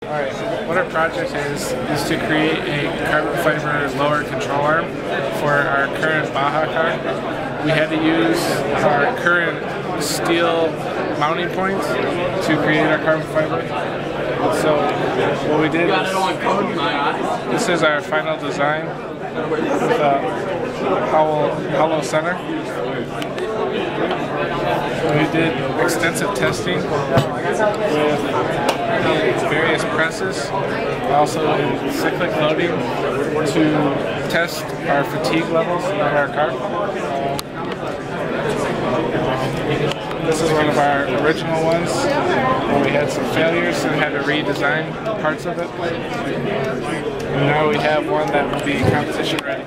Alright, what our project is to create a carbon fiber lower control arm for our current Baja car. We had to use our current steel mounting points to create our carbon fiber. So what we did is, this is our final design with a hollow center. We did extensive testing with various presses, also in cyclic loading to test our fatigue levels of our car. This is one of our original ones where we had some failures and had to redesign parts of it. And now we have one that will be competition ready.